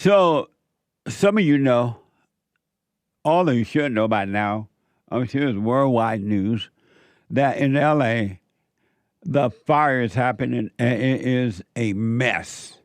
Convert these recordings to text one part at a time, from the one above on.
So some of you know, all of you should know by now, I'm sure it's worldwide news, that in LA, the fire is happening and it is a mess.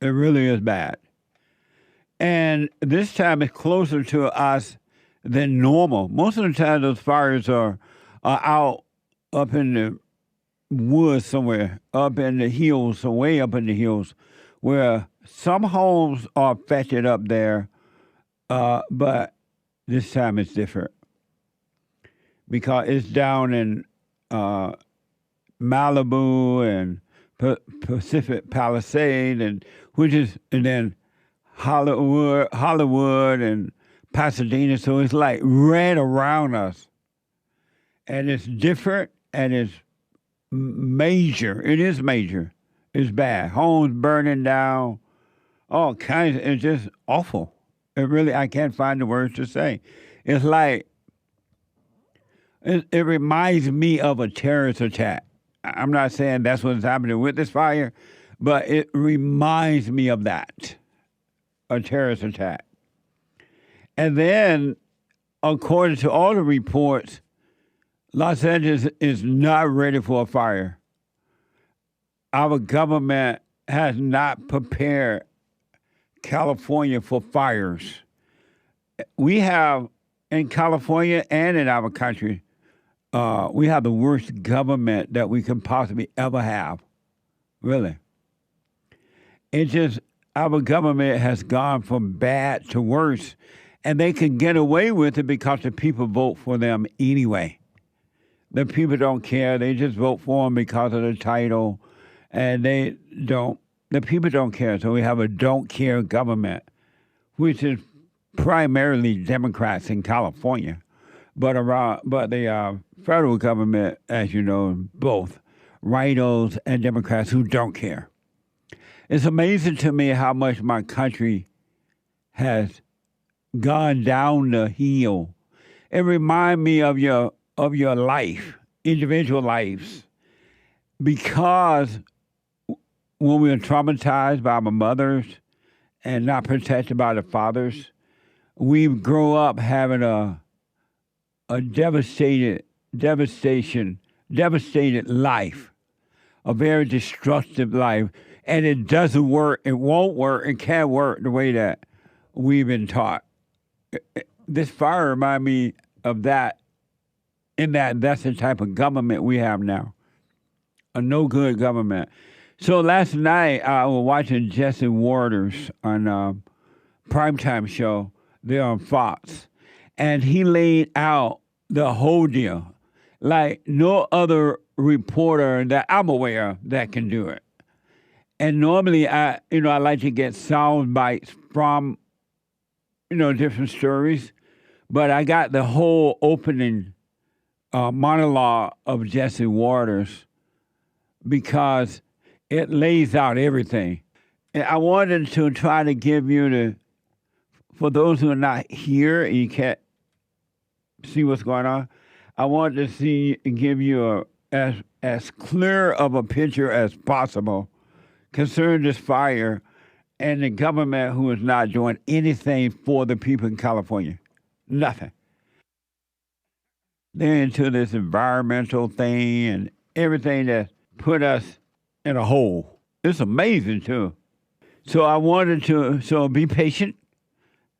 It really is bad. And this time it's closer to us than normal. Most of the time those fires are out up in the woods somewhere, up in the hills, so way up in the hills, where some homes are affected up there, but this time it's different because it's down in Malibu and Pacific Palisade, and then Hollywood and Pasadena. So it's like right around us, and it's different and it's major. It is major. It's bad. Homes burning down, all kinds. It's just awful. It really, I can't find the words to say. It's like it reminds me of a terrorist attack. I'm not saying that's what's happening with this fire, but it reminds me of that, a terrorist attack. And then, according to all the reports, Los Angeles is not ready for a fire. Our government has not prepared California for fires. We have, in California and in our country, we have the worst government that we can possibly ever have. Really. It's just our government has gone from bad to worse, and they can get away with it because the people vote for them anyway. The people don't care. They just vote for them because of the title, and the people don't care. So we have a don't care government, which is primarily Democrats in California. But the federal government, as you know, both rhinos and Democrats who don't care. It's amazing to me how much my country has gone down the hill. It reminds me of your life, individual lives, because when we were traumatized by our mothers and not protected by the fathers, we grow up having a devastated life, a very destructive life, and it doesn't work, it won't work, it can't work the way that we've been taught. This fire reminds me of that, in that that's the type of government we have now, a no-good government. So last night I was watching Jesse Waters on a primetime show there on Fox, and he laid out the whole deal like no other reporter that I'm aware of that can do it. And normally I like to get sound bites from, different stories, but I got the whole opening monologue of Jesse Waters because it lays out everything. And I wanted to try to give you for those who are not here and you can't see what's going on, I wanted to give you as clear of a picture as possible concerning this fire and the government who is not doing anything for the people in California. Nothing. They're into this environmental thing and everything that put us in a hole. It's amazing, too. So I wanted to be patient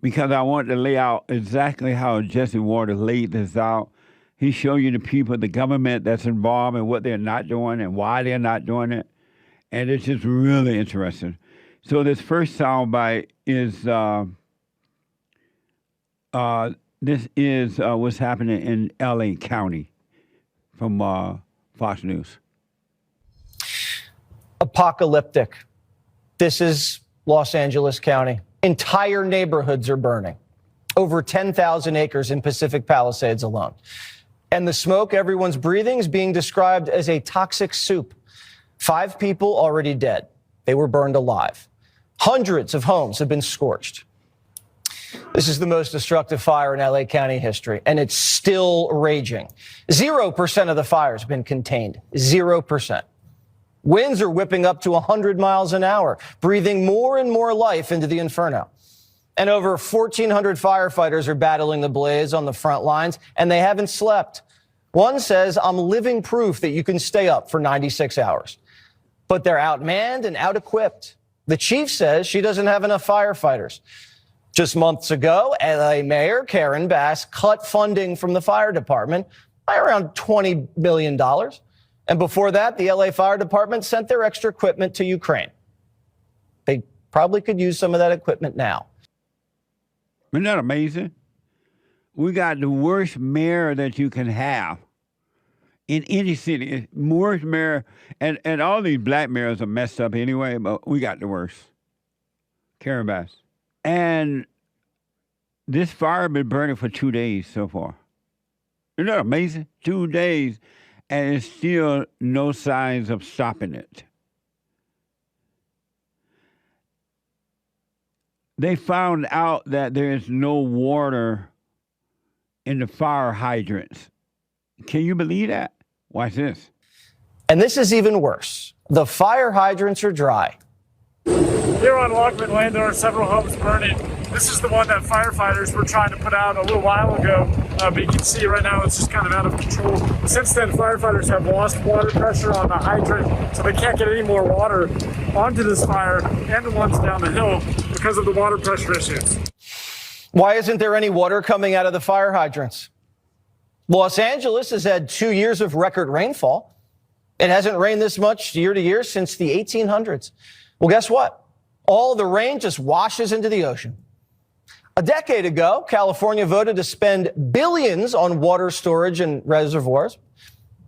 because I wanted to lay out exactly how Jesse Waters laid this out. He showed you the people, the government that's involved and what they're not doing and why they're not doing it. And it's just really interesting. So this first soundbite is what's happening in LA County from Fox News. Apocalyptic. This is Los Angeles County. Entire neighborhoods are burning. Over 10,000 acres in Pacific Palisades alone. And the smoke everyone's breathing is being described as a toxic soup. 5 people already dead. They were burned alive. Hundreds of homes have been scorched. This is the most destructive fire in LA County history, and it's still raging. 0% of the fire has been contained. 0%. Winds are whipping up to 100 miles an hour, breathing more and more life into the inferno. And over 1,400 firefighters are battling the blaze on the front lines, and they haven't slept. One says, "I'm living proof that you can stay up for 96 hours. But they're outmanned and out-equipped. The chief says she doesn't have enough firefighters. Just months ago, LA Mayor Karen Bass cut funding from the fire department by around $20 billion. And before that, the LA Fire Department sent their extra equipment to Ukraine. They probably could use some of that equipment now. Isn't that amazing? We got the worst mayor that you can have in any city. Worst mayor, and all these black mayors are messed up anyway, but we got the worst. Karen Bass. And this fire been burning for 2 days so far. Isn't that amazing? 2 days, and it's still no signs of stopping it. They found out that there is no water in the fire hydrants. Can you believe that? Watch this. And this is even worse. The fire hydrants are dry. Here on Lockman Lane, there are several homes burning. This is the one that firefighters were trying to put out a little while ago, but you can see right now it's just kind of out of control. Since then, firefighters have lost water pressure on the hydrant, so they can't get any more water onto this fire and the ones down the hill because of the water pressure issues. Why isn't there any water coming out of the fire hydrants? Los Angeles has had 2 years of record rainfall. It hasn't rained this much year to year since the 1800s. Well, guess what? All the rain just washes into the ocean. A decade ago, California voted to spend billions on water storage and reservoirs.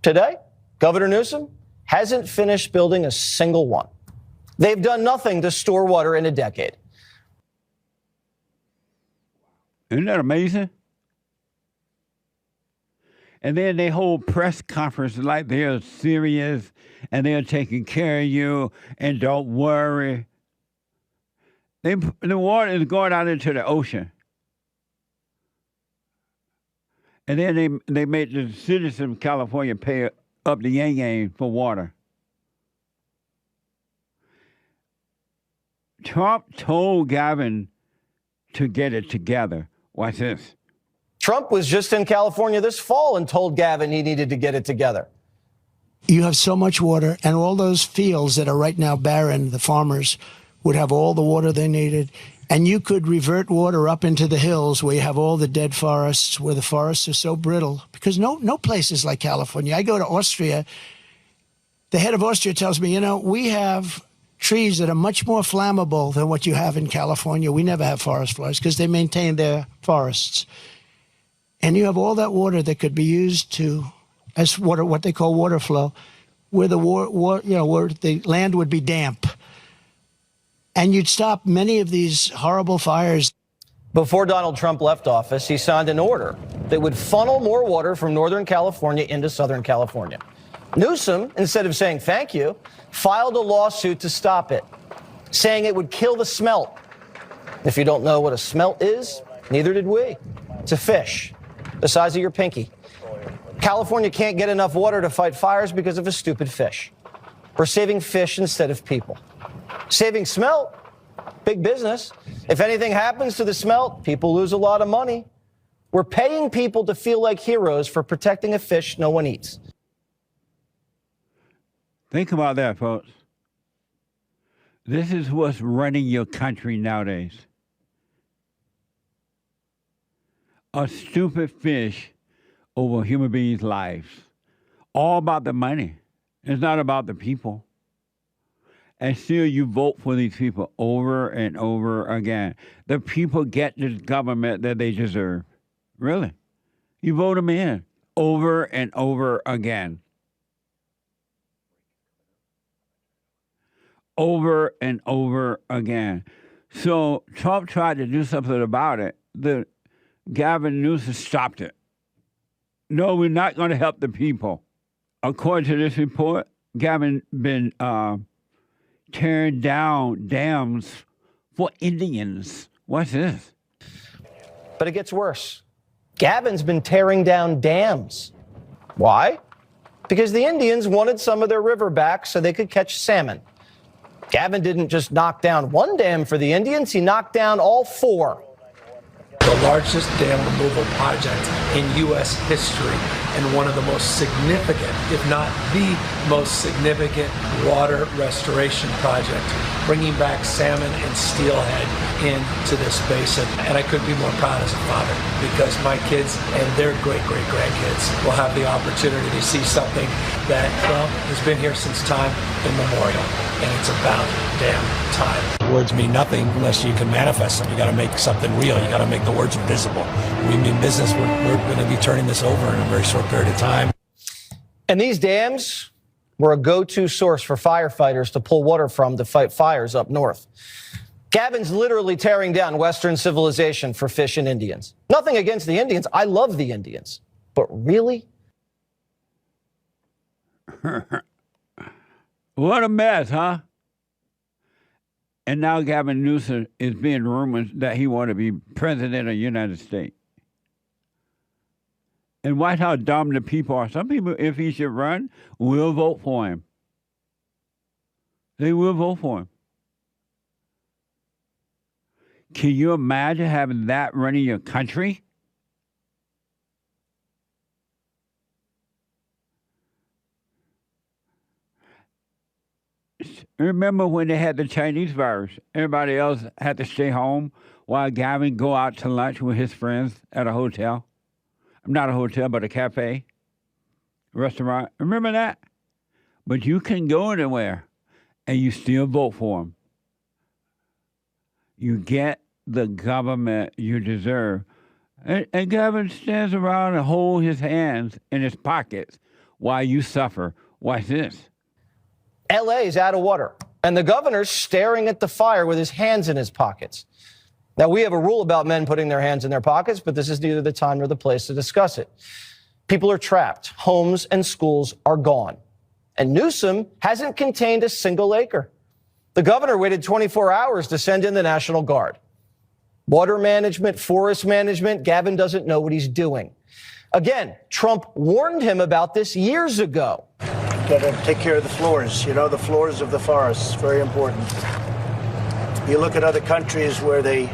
Today, Governor Newsom hasn't finished building a single one. They've done nothing to store water in a decade. Isn't that amazing? And then they hold press conference like they're serious and they're taking care of you and don't worry. The water is going out into the ocean. And then they make the citizens of California pay up the yang for water. Trump told Gavin to get it together. Watch this. Trump was just in California this fall and told Gavin he needed to get it together. You have so much water, and all those fields that are right now barren, the farmers would have all the water they needed, and you could revert water up into the hills where you have all the dead forests, where the forests are so brittle, because no place is like California. I go to Austria. The head of Austria tells me, we have trees that are much more flammable than what you have in California. We never have forest fires because they maintain their forests. And you have all that water that could be used as water, what they call water flow, where where the land would be damp. And you'd stop many of these horrible fires. Before Donald Trump left office, he signed an order that would funnel more water from Northern California into Southern California. Newsom, instead of saying thank you, filed a lawsuit to stop it, saying it would kill the smelt. If you don't know what a smelt is, neither did we. It's a fish the size of your pinky. California can't get enough water to fight fires because of a stupid fish. We're saving fish instead of people. Saving smelt, big business. If anything happens to the smelt, people lose a lot of money. We're paying people to feel like heroes for protecting a fish no one eats. Think about that, folks. This is what's running your country nowadays. A stupid fish over human beings' lives. All about the money. It's not about the people. And still you vote for these people over and over again. The people get this government that they deserve. Really. You vote them in over and over again. Over and over again. So Trump tried to do something about it. Gavin Newsom stopped it. No, we're not going to help the people. According to this report, Gavin been tearing down dams for Indians. What's this? But it gets worse. Gavin's been tearing down dams. Why? because the Indians wanted some of their river back so they could catch salmon. Gavin didn't just knock down one dam for the Indians, he knocked down all four. The largest dam removal project in U.S. history and one of the most significant, if not the most significant, water restoration project, bringing back salmon and steelhead into this basin. And I couldn't be more proud as a father because my kids and their great-great-grandkids will have the opportunity to see something that, well, has been here since time immemorial. And it's about damn time. Words mean nothing unless you can manifest them. You got to make something real. You got to make the words visible. We mean business. We're going to be turning this over in a very short period of time. And these dams were a go-to source for firefighters to pull water from to fight fires up north. Gavin's literally tearing down Western civilization for fish and Indians. Nothing against the Indians. I love the Indians. But really? What a mess, huh? And now Gavin Newsom is being rumored that he want to be president of the United States. And watch how dumb the people are. Some people, if he should run, will vote for him. They will vote for him. Can you imagine having that running your country? Remember when they had the Chinese virus? Everybody else had to stay home while Gavin go out to lunch with his friends at a hotel. Not a hotel, but a cafe, restaurant. Remember that? But you can go anywhere and you still vote for him. You get the government you deserve. And Gavin stands around and holds his hands in his pockets while you suffer. Watch this. LA is out of water, and the governor's staring at the fire with his hands in his pockets. Now, we have a rule about men putting their hands in their pockets, but this is neither the time nor the place to discuss it. People are trapped. Homes and schools are gone. And Newsom hasn't contained a single acre. The governor waited 24 hours to send in the National Guard. Water management, forest management, Gavin doesn't know what he's doing. Again, Trump warned him about this years ago. Got to take care of the floors, the floors of the forests, very important. You look at other countries where they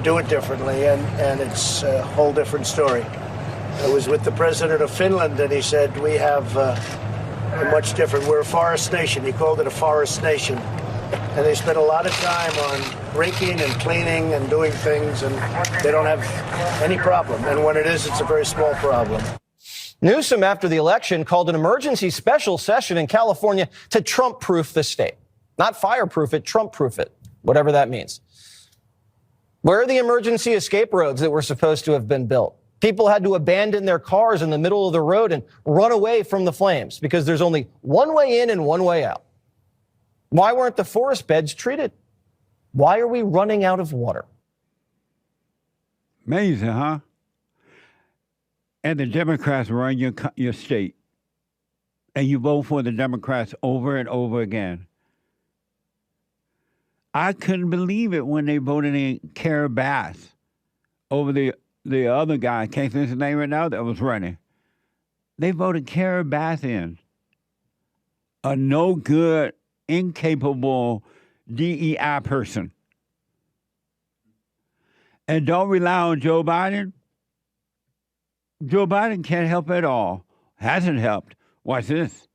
do it differently, and it's a whole different story. I was with the president of Finland, and he said, we have a much different, we're a forest nation. He called it a forest nation. And they spend a lot of time on raking and cleaning and doing things, and they don't have any problem. And when it is, it's a very small problem. Newsom, after the election, called an emergency special session in California to Trump-proof the state. Not fireproof it, Trump-proof it, whatever that means. Where are the emergency escape roads that were supposed to have been built? People had to abandon their cars in the middle of the road and run away from the flames because there's only one way in and one way out. Why weren't the forest beds treated? Why are we running out of water? Amazing, huh? And the Democrats run your state. And you vote for the Democrats over and over again. I couldn't believe it when they voted in Kara Bass over the other guy, I can't think of his name right now, that was running. They voted Kara Bass in. A no good, incapable DEI person. And don't rely on Joe Biden. Joe Biden can't help at all. Hasn't helped. Watch this.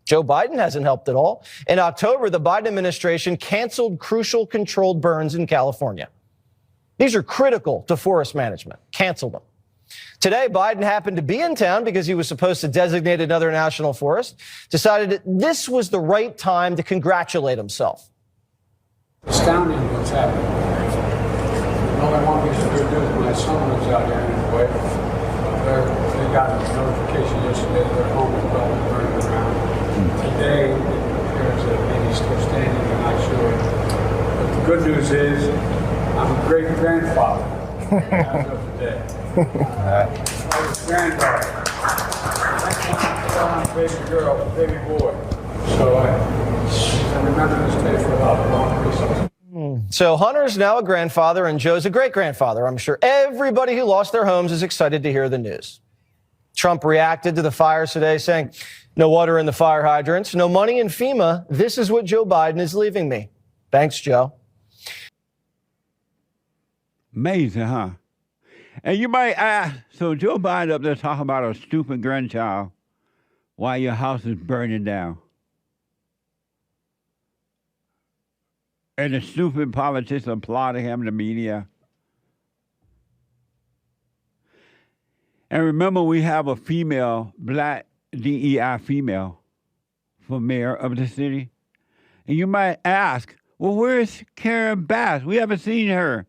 Joe Biden hasn't helped at all. In October, the Biden administration canceled crucial controlled burns in California. These are critical to forest management. Canceled them. Today, Biden happened to be in town because he was supposed to designate another national forest, decided that this was the right time to congratulate himself. Astounding what's happening. All I want is to do. My son lives out here anyway. They got a notification yesterday that their home is well burning around. Today, there's a lady still standing, I'm not sure. But the good news is, I'm a great-grandfather as of today. I was a granddaughter. I'm a baby girl, a baby boy. So I remember this day for a lot of long reasons. So Hunter's now a grandfather and Joe's a great-grandfather. I'm sure everybody who lost their homes is excited to hear the news. Trump reacted to the fires today saying, no water in the fire hydrants, no money in FEMA. This is what Joe Biden is leaving me. Thanks, Joe. Amazing, huh? And you might ask, so Joe Biden up there talking about a stupid grandchild while your house is burning down. And the stupid politicians applauding him in the media. And remember, we have a female, black DEI female, for mayor of the city. And you might ask, well, where's Karen Bass? We haven't seen her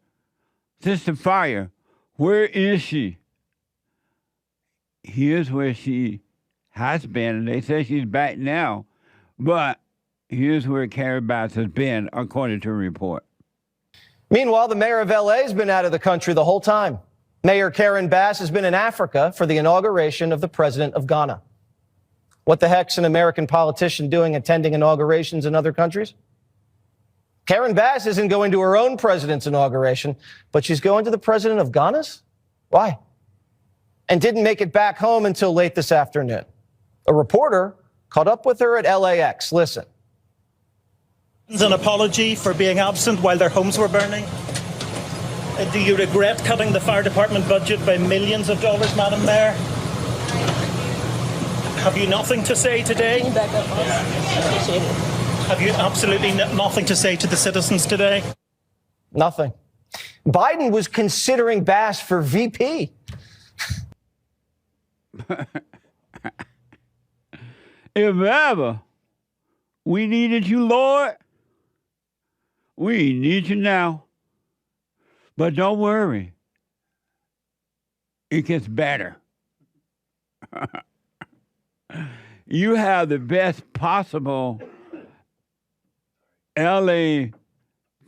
since the fire. Where is she? Here's where she has been. And they say she's back now. But here's where Karen Bass has been, according to a report. Meanwhile, the mayor of LA has been out of the country the whole time. Mayor Karen Bass has been in Africa for the inauguration of the president of Ghana. What the heck's an American politician doing attending inaugurations in other countries? Karen Bass isn't going to her own president's inauguration, but she's going to the president of Ghana's? Why? And didn't make it back home until late this afternoon. A reporter caught up with her at LAX. Listen. An apology for being absent while their homes were burning. Do you regret cutting the fire department budget by millions of dollars, Madam Mayor? Have you nothing to say today? Have you absolutely nothing to say to the citizens today? Nothing. Biden was considering Bass for VP. If ever we needed you, Lord, we need you now. But don't worry, it gets better. You have the best possible LA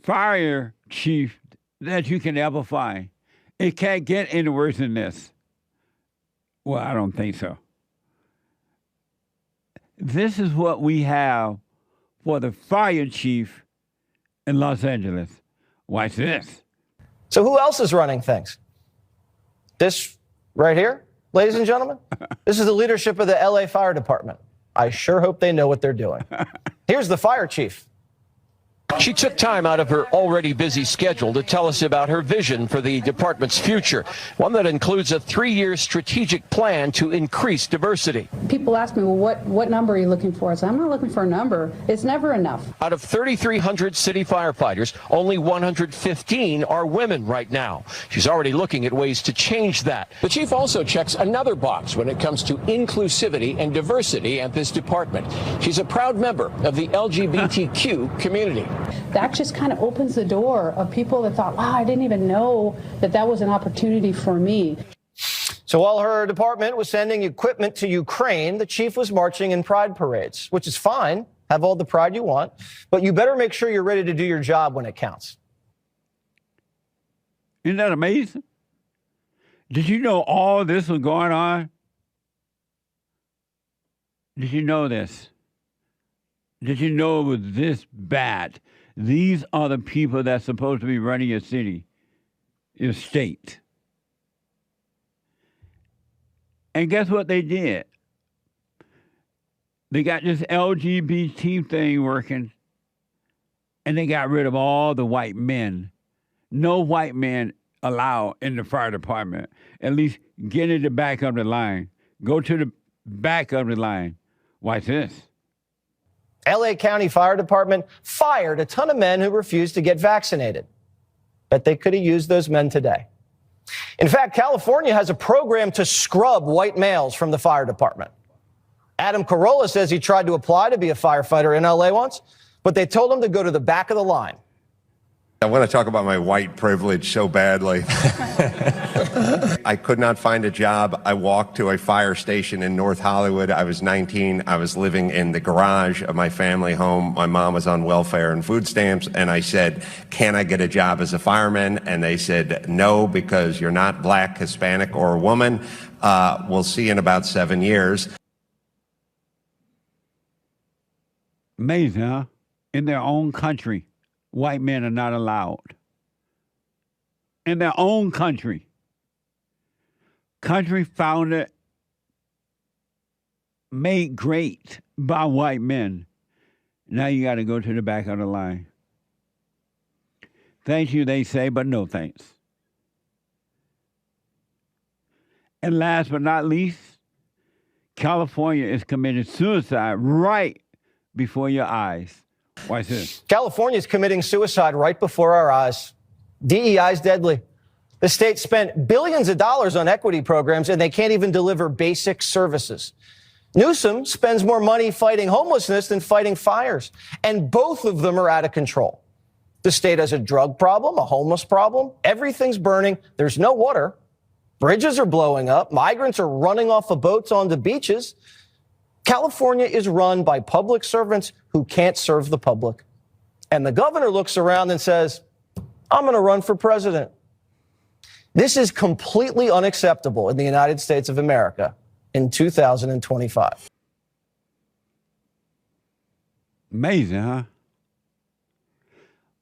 fire chief that you can ever find. It can't get any worse than this. Well, I don't think so. This is what we have for the fire chief in Los Angeles. Watch this. So who else is running things? This right here, ladies and gentlemen? This is the leadership of the LA Fire Department. I sure hope they know what they're doing. Here's the fire chief. She took time out of her already busy schedule to tell us about her vision for the department's future, one that includes a 3-year strategic plan to increase diversity. People ask me, well, what number are you looking for? I say, I'm not looking for a number. It's never enough. Out of 3,300 city firefighters, only 115 are women right now. She's already looking at ways to change that. The chief also checks another box when it comes to inclusivity and diversity at this department. She's a proud member of the LGBTQ community. That just kind of opens the door of people that thought, wow, I didn't even know that was an opportunity for me. So while her department was sending equipment to Ukraine, the chief was marching in pride parades, which is fine. Have all the pride you want, but you better make sure you're ready to do your job when it counts. Isn't that amazing? Did you know all this was going on? Did you know this? Did you know it was this bad? These are the people that's supposed to be running your city, your state. And guess what they did? They got this LGBT thing working, and they got rid of all the white men. No white men allowed in the fire department. At least get in the back of the line. Go to the back of the line. Watch this. LA County Fire Department fired a ton of men who refused to get vaccinated. Bet they could have used those men today. In fact, California has a program to scrub white males from the fire department. Adam Carolla says he tried to apply to be a firefighter in LA once, but they told him to go to the back of the line. I want to talk about my white privilege so badly. I could not find a job. I walked to a fire station in North Hollywood. I was 19. I was living in the garage of my family home. My mom was on welfare and food stamps. And I said, can I get a job as a fireman? And they said, no, because you're not black, Hispanic, or a woman. We'll see in about 7 years. Amazing, huh? In their own country. White men are not allowed. In their own country. Country founded made great by white men. Now you got to go to the back of the line. Thank you, they say, but no thanks. And last but not least, California is committing suicide right before your eyes. Watch this. California is committing suicide right before our eyes. DEI is deadly. The state spent billions of dollars on equity programs, and they can't even deliver basic services. Newsom spends more money fighting homelessness than fighting fires, and both of them are out of control. The state has a drug problem, a homeless problem. Everything's burning. There's no water. Bridges are blowing up. Migrants are running off of boats onto beaches. California is run by public servants who can't serve the public. And the governor looks around and says, I'm going to run for president. This is completely unacceptable in the United States of America in 2025. Amazing, huh?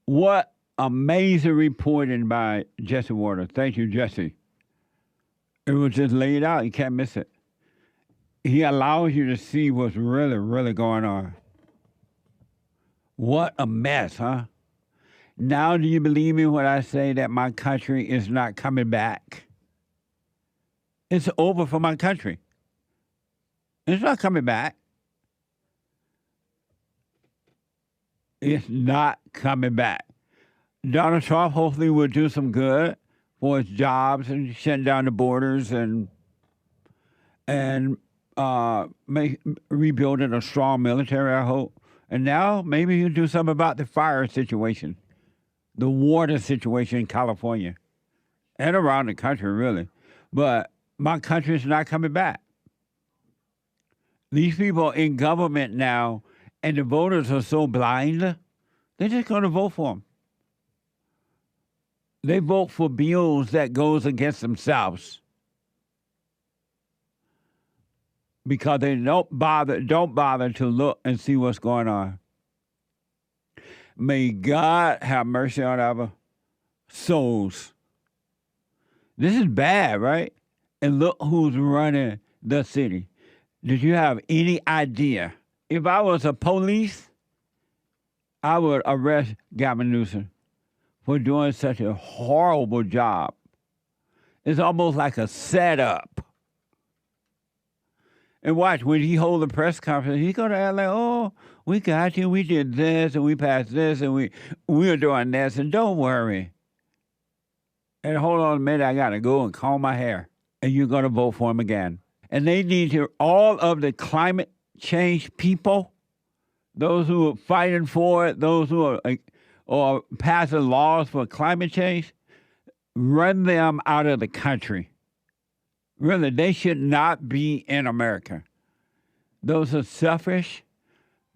What amazing reporting by Jesse Waters. Thank you, Jesse. It was just laid out. You can't miss it. He allows you to see what's really, really going on. What a mess, huh? Now do you believe me when I say that my country is not coming back? It's over for my country. It's not coming back. It's not coming back. Donald Trump hopefully will do some good for his jobs and shutting down the borders and rebuilding a strong military, I hope. And now maybe he'll do something about the fire situation, the water situation in California and around the country, really. But my country is not coming back. These people in government now, and the voters are so blind, they're just going to vote for them. They vote for bills that goes against themselves because they don't bother to look and see what's going on. May God have mercy on our souls. This is bad, right? And look who's running the city. Did you have any idea? If I was a police, I would arrest Gavin Newsom for doing such a horrible job. It's almost like a setup. And watch, when he hold a press conference, he's going to act like, oh, we got you, we did this, and we passed this, and we're doing this, and don't worry. And hold on a minute, I got to go and comb my hair. And you're going to vote for him again. And they need to, all of the climate change people, those who are fighting for it, those who are passing laws for climate change, run them out of the country. Really, they should not be in America. Those are selfish,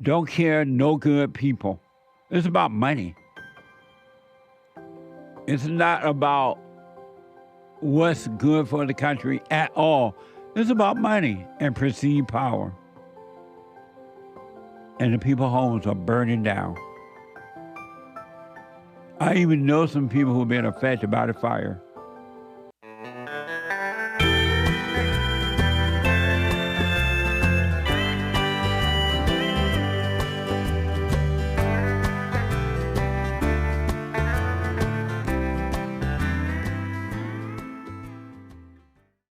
don't care, no good people. It's about money. It's not about what's good for the country at all. It's about money and perceived power. And the people's homes are burning down. I even know some people who've been affected by the fire.